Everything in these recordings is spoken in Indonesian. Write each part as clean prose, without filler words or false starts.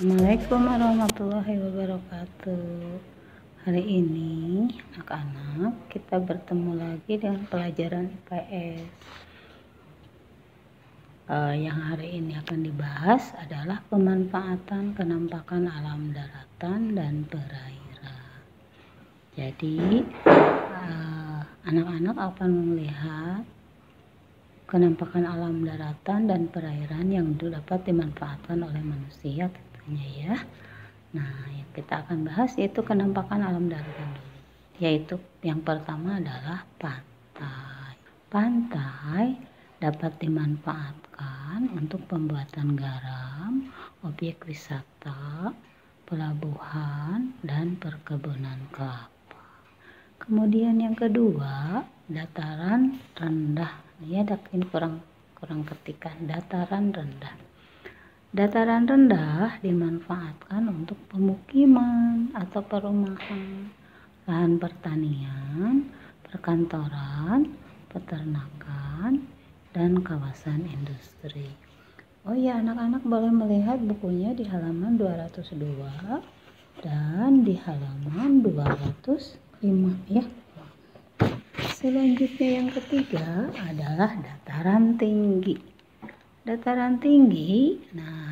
Assalamualaikum warahmatullahi wabarakatuh. Hari ini anak-anak kita bertemu lagi dengan pelajaran IPS. Yang hari ini akan dibahas adalah pemanfaatan kenampakan alam daratan dan perairan. Jadi anak-anak akan melihat kenampakan alam daratan dan perairan yang dapat dimanfaatkan oleh manusia tentunya ya. Nah, yang kita akan bahas yaitu kenampakan alam daratan dulu. Yaitu yang pertama adalah pantai. Pantai dapat dimanfaatkan untuk pembuatan garam, objek wisata, pelabuhan, dan perkebunan kelapa. Kemudian yang kedua, dataran rendah. Ya, ini kurang ketikan, dataran rendah. Dataran rendah dimanfaatkan untuk pemukiman atau perumahan, lahan pertanian, perkantoran, peternakan, dan kawasan industri. Oh ya, anak-anak boleh melihat bukunya di halaman 202 dan di halaman 205 ya. Selanjutnya yang ketiga adalah dataran tinggi. Dataran tinggi,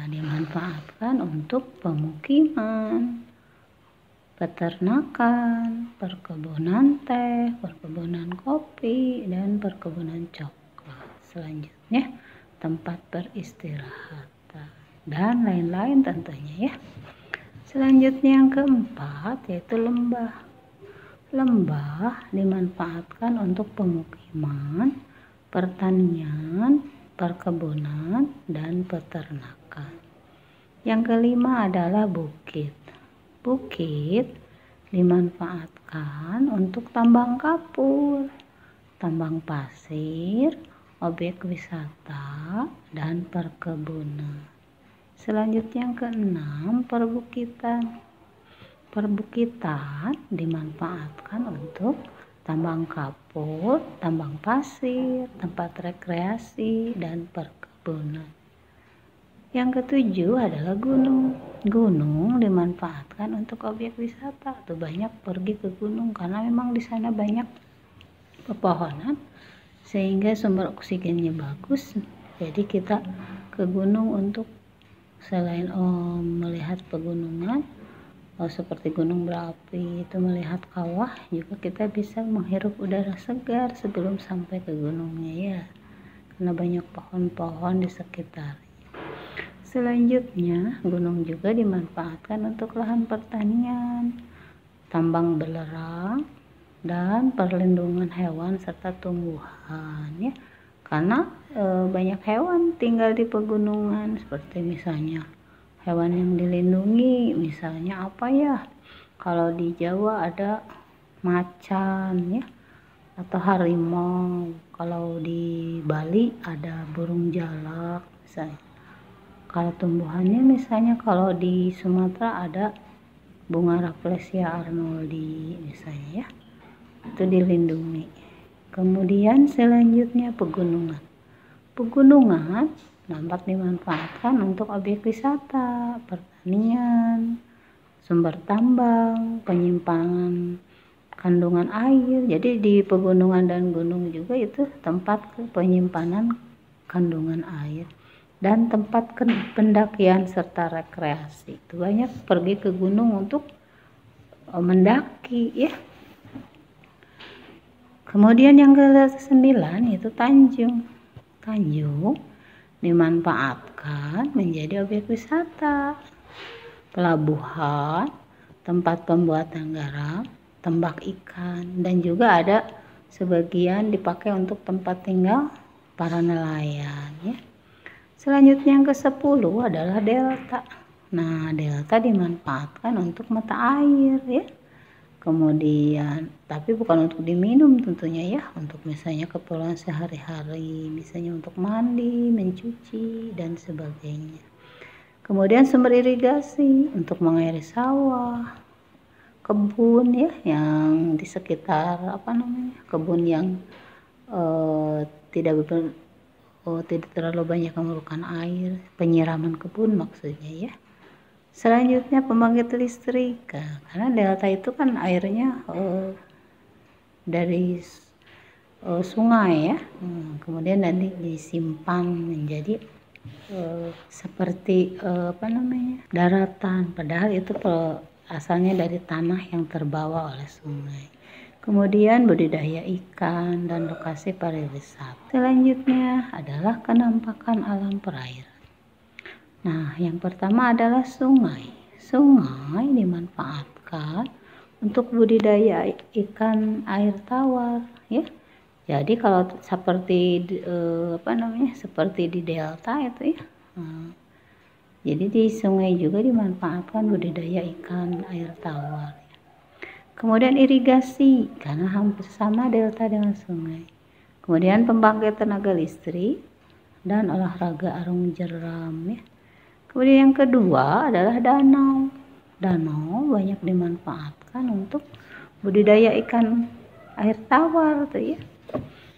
dimanfaatkan untuk pemukiman, peternakan, perkebunan teh, perkebunan kopi, dan perkebunan coklat. Selanjutnya tempat peristirahatan dan lain-lain tentunya ya. Selanjutnya yang keempat yaitu lembah. Lembah dimanfaatkan untuk pemukiman, pertanian, perkebunan, dan peternakan. Yang kelima adalah bukit. Bukit dimanfaatkan untuk tambang kapur, tambang pasir, objek wisata, dan perkebunan. Selanjutnya yang keenam, perbukitan. Perbukitan dimanfaatkan untuk tambang kapur, tambang pasir, tempat rekreasi, dan perkebunan. Yang ketujuh adalah gunung. Gunung dimanfaatkan untuk objek wisata. Tuh banyak pergi ke gunung karena memang di sana banyak pepohonan sehingga sumber oksigennya bagus. Jadi kita ke gunung untuk selain melihat pegunungan, seperti gunung berapi itu melihat kawah, juga kita bisa menghirup udara segar sebelum sampai ke gunungnya ya, karena banyak pohon-pohon di sekitar. Selanjutnya gunung juga dimanfaatkan untuk lahan pertanian, tambang belerang, dan perlindungan hewan serta tumbuhan ya, karena banyak hewan tinggal di pegunungan, seperti misalnya hewan yang dilindungi, misalnya apa ya? Kalau di Jawa ada macan ya, atau harimau. Kalau di Bali ada burung jalak misalnya. Kalau tumbuhannya misalnya kalau di Sumatera ada bunga Rafflesia arnoldi misalnya ya. Itu dilindungi. Kemudian selanjutnya pegunungan. Pegunungan dapat dimanfaatkan untuk objek wisata, pertanian, sumber tambang, penyimpangan kandungan air. Jadi di pegunungan dan gunung juga itu tempat penyimpanan kandungan air dan tempat pendakian serta rekreasi. Itu banyak pergi ke gunung untuk mendaki ya. Kemudian yang ke-9 itu Tanjung. Tanjung dimanfaatkan menjadi objek wisata, pelabuhan, tempat pembuatan garam, tambak ikan, dan juga ada sebagian dipakai untuk tempat tinggal para nelayan ya. Selanjutnya yang ke-10 adalah delta. Nah, delta dimanfaatkan untuk mata air ya. Kemudian, tapi bukan untuk diminum tentunya ya, untuk misalnya keperluan sehari-hari, misalnya untuk mandi, mencuci, dan sebagainya. Kemudian sumber irigasi untuk mengairi sawah, kebun ya, yang di sekitar kebun yang tidak terlalu banyak memerlukan air, penyiraman kebun maksudnya ya. Selanjutnya pembangkit listrik, karena delta itu kan airnya dari sungai ya, kemudian nanti disimpan menjadi seperti daratan, padahal itu asalnya dari tanah yang terbawa oleh sungai. Kemudian budidaya ikan dan lokasi pariwisata. Selanjutnya adalah kenampakan alam perairan. Nah, yang pertama adalah sungai. Sungai dimanfaatkan untuk budidaya ikan air tawar ya. Jadi kalau seperti seperti di delta itu ya. Jadi di sungai juga dimanfaatkan budidaya ikan air tawar. Kemudian irigasi, karena hampir sama delta dengan sungai. Kemudian pembangkit tenaga listrik dan olahraga arung jeram ya. Kemudian yang kedua adalah danau. Danau banyak dimanfaatkan untuk budidaya ikan air tawar tuh ya.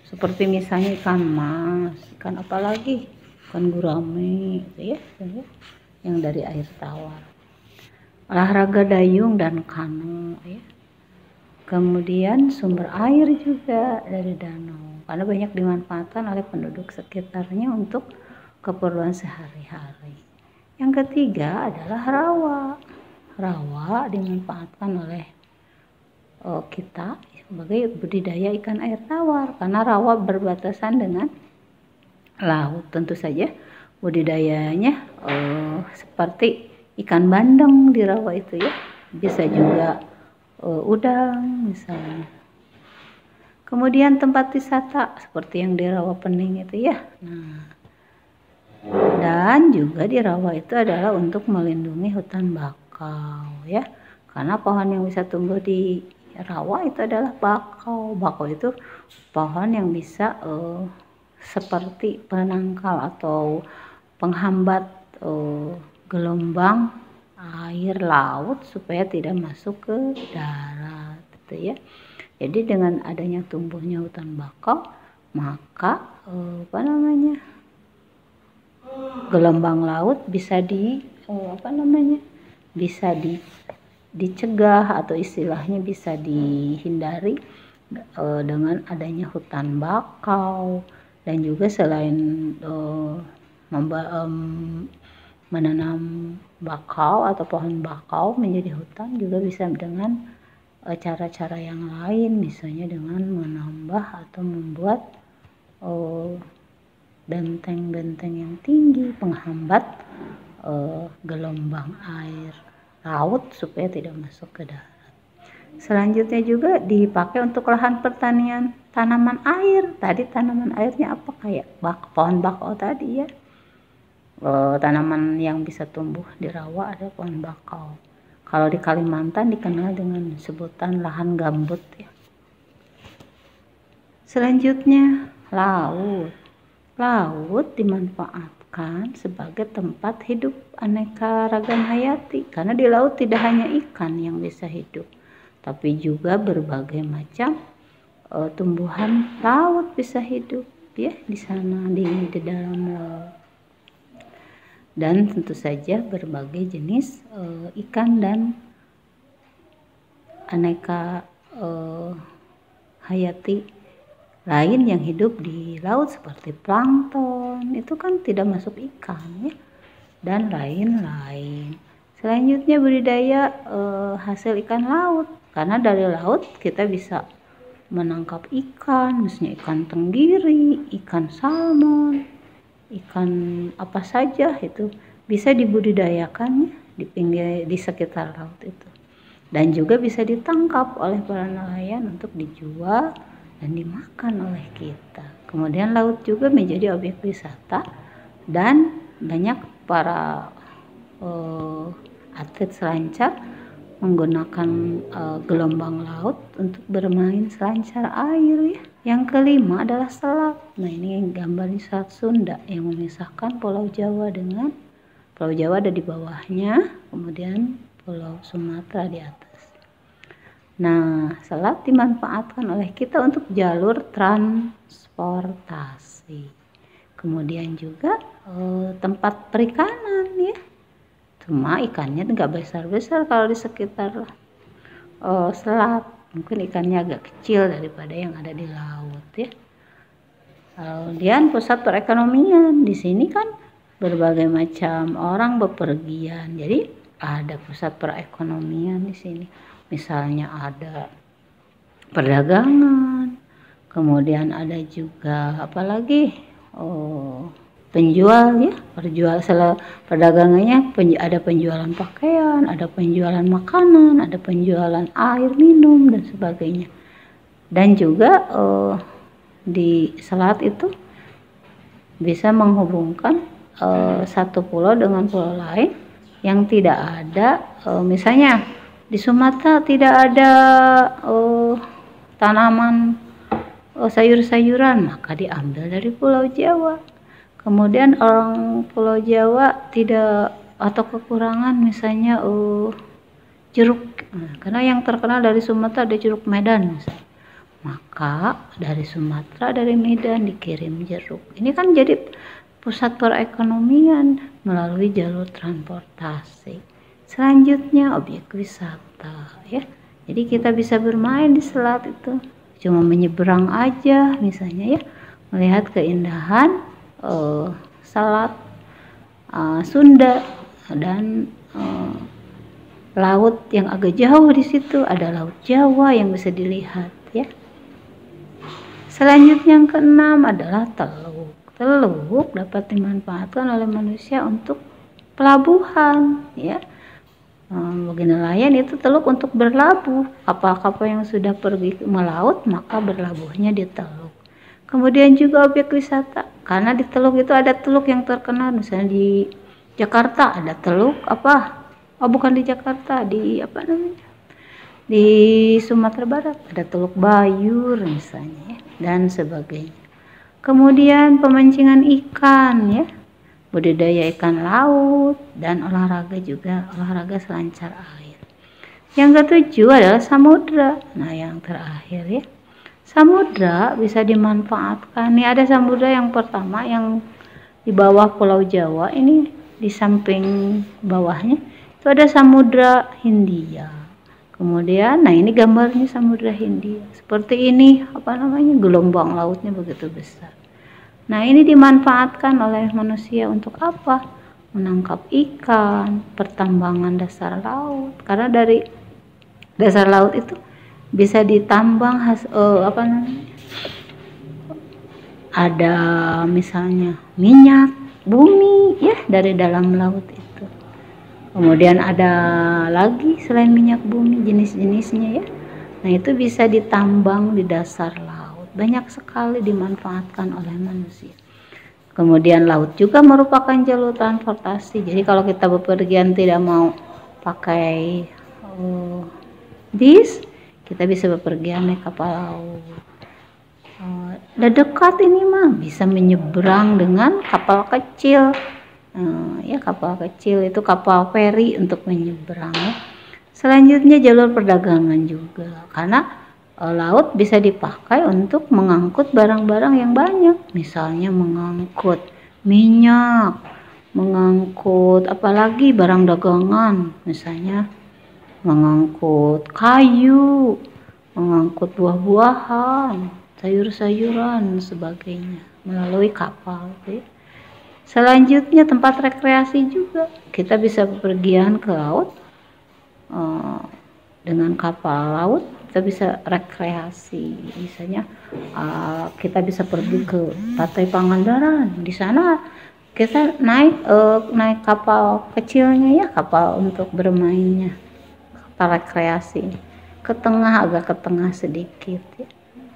Seperti misalnya ikan mas, ikan apalagi, ikan gurame gitu ya, yang dari air tawar. Olahraga dayung dan kano ya. Kemudian sumber air juga dari danau, karena banyak dimanfaatkan oleh penduduk sekitarnya untuk keperluan sehari-hari. Yang ketiga adalah rawa. Rawa dimanfaatkan oleh kita sebagai budidaya ikan air tawar, karena rawa berbatasan dengan laut. Tentu saja budidayanya seperti ikan bandeng di rawa itu ya, bisa juga udang misalnya. Kemudian tempat wisata seperti yang di Rawa Pening itu ya. Nah, dan juga di rawa itu adalah untuk melindungi hutan bakau ya, karena pohon yang bisa tumbuh di rawa itu adalah bakau. Bakau itu pohon yang bisa seperti penangkal atau penghambat gelombang air laut supaya tidak masuk ke darat gitu ya. Jadi dengan adanya tumbuhnya hutan bakau, maka gelombang laut bisa dicegah atau istilahnya bisa dihindari dengan adanya hutan bakau. Dan juga selain menanam bakau atau pohon bakau menjadi hutan, juga bisa dengan cara-cara yang lain, misalnya dengan menambah atau membuat benteng-benteng yang tinggi penghambat gelombang air laut supaya tidak masuk ke darat. Selanjutnya juga dipakai untuk lahan pertanian tanaman air. Tadi tanaman airnya apa, kayak pohon bakau tadi ya. Tanaman yang bisa tumbuh di rawa ada pohon bakau. Kalau di Kalimantan dikenal dengan sebutan lahan gambut ya. Selanjutnya laut. Laut dimanfaatkan sebagai tempat hidup aneka ragam hayati, karena di laut tidak hanya ikan yang bisa hidup, tapi juga berbagai macam tumbuhan laut bisa hidup ya di sana, di dalam laut. Dan tentu saja berbagai jenis ikan dan aneka hayati lain yang hidup di laut seperti plankton, itu kan tidak masuk ikan ya, dan lain-lain. Selanjutnya budidaya hasil ikan laut, karena dari laut kita bisa menangkap ikan, misalnya ikan tenggiri, ikan salmon, ikan apa saja itu bisa dibudidayakan di sekitar laut itu. dan juga bisa ditangkap oleh para nelayan untuk dijual dan dimakan oleh kita. Kemudian laut juga menjadi objek wisata dan banyak para atlet selancar menggunakan gelombang laut untuk bermain selancar air ya. Yang kelima adalah selat. Nah, ini gambarnya selat Sunda yang memisahkan Pulau Jawa dengan Pulau Jawa ada di bawahnya, kemudian Pulau Sumatera di atas. Nah, selat dimanfaatkan oleh kita untuk jalur transportasi. Kemudian juga tempat perikanan ya. Cuma ikannya nggak besar-besar kalau di sekitar selat. Mungkin ikannya agak kecil daripada yang ada di laut ya. Kemudian pusat perekonomian di sini kan berbagai macam orang bepergian. Jadi ada pusat perekonomian di sini. Misalnya ada perdagangan, kemudian ada juga apalagi penjual ya, perdagangannya ada penjualan pakaian, ada penjualan makanan, ada penjualan air minum dan sebagainya. Dan juga di selat itu bisa menghubungkan satu pulau dengan pulau lain yang tidak ada misalnya di Sumatera tidak ada tanaman sayur-sayuran, maka diambil dari Pulau Jawa. Kemudian orang Pulau Jawa tidak atau kekurangan misalnya jeruk, karena yang terkenal dari Sumatera ada jeruk Medan misalnya. Maka dari Sumatera, dari Medan dikirim jeruk. Ini kan jadi pusat perekonomian melalui jalur transportasi. Selanjutnya objek wisata ya. Jadi kita bisa bermain di selat itu. Cuma menyeberang aja misalnya ya, melihat keindahan selat Sunda dan laut yang agak jauh di situ ada laut Jawa yang bisa dilihat ya. Selanjutnya yang keenam adalah teluk. Teluk dapat dimanfaatkan oleh manusia untuk pelabuhan ya. Bagi nelayan itu teluk untuk berlabuh. Kapal-kapal yang sudah pergi melaut maka berlabuhnya di teluk. Kemudian juga objek wisata, karena di teluk itu ada teluk yang terkenal, misalnya di Jakarta ada teluk bukan di Jakarta, di di Sumatera Barat ada teluk Bayur misalnya dan sebagainya. Kemudian pemancingan ikan ya, budidaya ikan laut dan olahraga juga, olahraga selancar air. Yang ketujuh adalah samudra. Nah, yang terakhir ya, samudra bisa dimanfaatkan. Nih ada samudra yang pertama yang di bawah Pulau Jawa, ini di samping bawahnya itu ada Samudra Hindia. Kemudian, nah ini gambarnya Samudra Hindia. Seperti ini, gelombang lautnya begitu besar. Nah ini dimanfaatkan oleh manusia untuk apa? Menangkap ikan, pertambangan dasar laut. Karena dari dasar laut itu bisa ditambang ada misalnya minyak bumi ya dari dalam laut itu. Kemudian ada lagi selain minyak bumi jenis-jenisnya ya. Nah itu bisa ditambang di dasar laut. Banyak sekali dimanfaatkan oleh manusia. Kemudian laut juga merupakan jalur transportasi. Jadi kalau kita bepergian tidak mau pakai bis, kita bisa bepergian naik kapal laut. Udah dekat ini mah bisa menyeberang dengan kapal kecil. Ya kapal kecil itu kapal feri untuk menyeberang. Ya. Selanjutnya jalur perdagangan juga, karena laut bisa dipakai untuk mengangkut barang-barang yang banyak. Misalnya mengangkut minyak, mengangkut apalagi barang dagangan, misalnya mengangkut kayu, mengangkut buah-buahan, sayur-sayuran, sebagainya melalui kapal. Ya. Selanjutnya tempat rekreasi juga, kita bisa bepergian ke laut dengan kapal laut, kita bisa rekreasi. Misalnya kita bisa pergi ke Pantai Pangandaran, di sana kita naik kapal kecilnya ya, kapal untuk bermainnya, rekreasi ke tengah, agak ke tengah sedikit ya.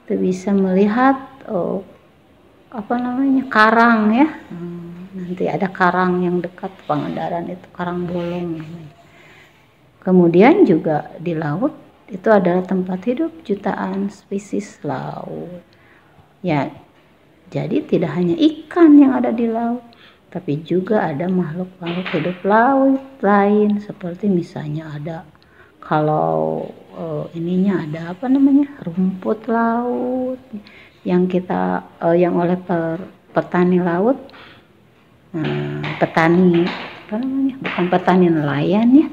Itu bisa melihat karang ya. Nanti ada karang yang dekat Pangandaran, itu Karang Bolong namanya. Kemudian juga di laut itu adalah tempat hidup jutaan spesies laut ya. Jadi tidak hanya ikan yang ada di laut, tapi juga ada makhluk-makhluk hidup laut lain, seperti misalnya ada ada rumput laut yang oleh petani laut, bukan petani, nelayan ya.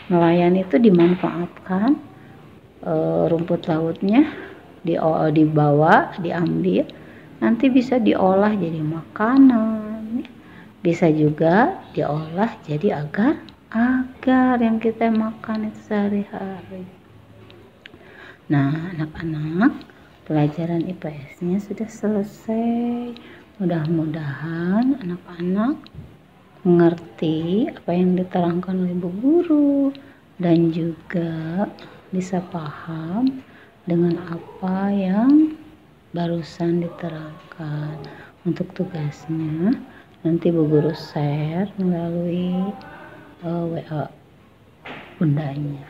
Nelayan itu dimanfaatkan rumput lautnya dibawa, diambil, nanti bisa diolah jadi makanan, bisa juga diolah jadi agar yang kita makan itu sehari-hari. Nah, anak-anak, pelajaran IPS-nya sudah selesai. Mudah-mudahan anak-anak mengerti apa yang diterangkan oleh Bu Guru dan juga bisa paham dengan apa yang barusan diterangkan. Untuk tugasnya nanti Bu Guru share melalui WA bundanya.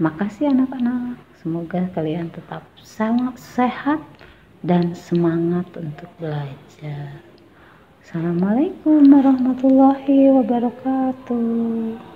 Makasih anak-anak, semoga kalian tetap sangat sehat dan semangat untuk belajar. Assalamualaikum warahmatullahi wabarakatuh.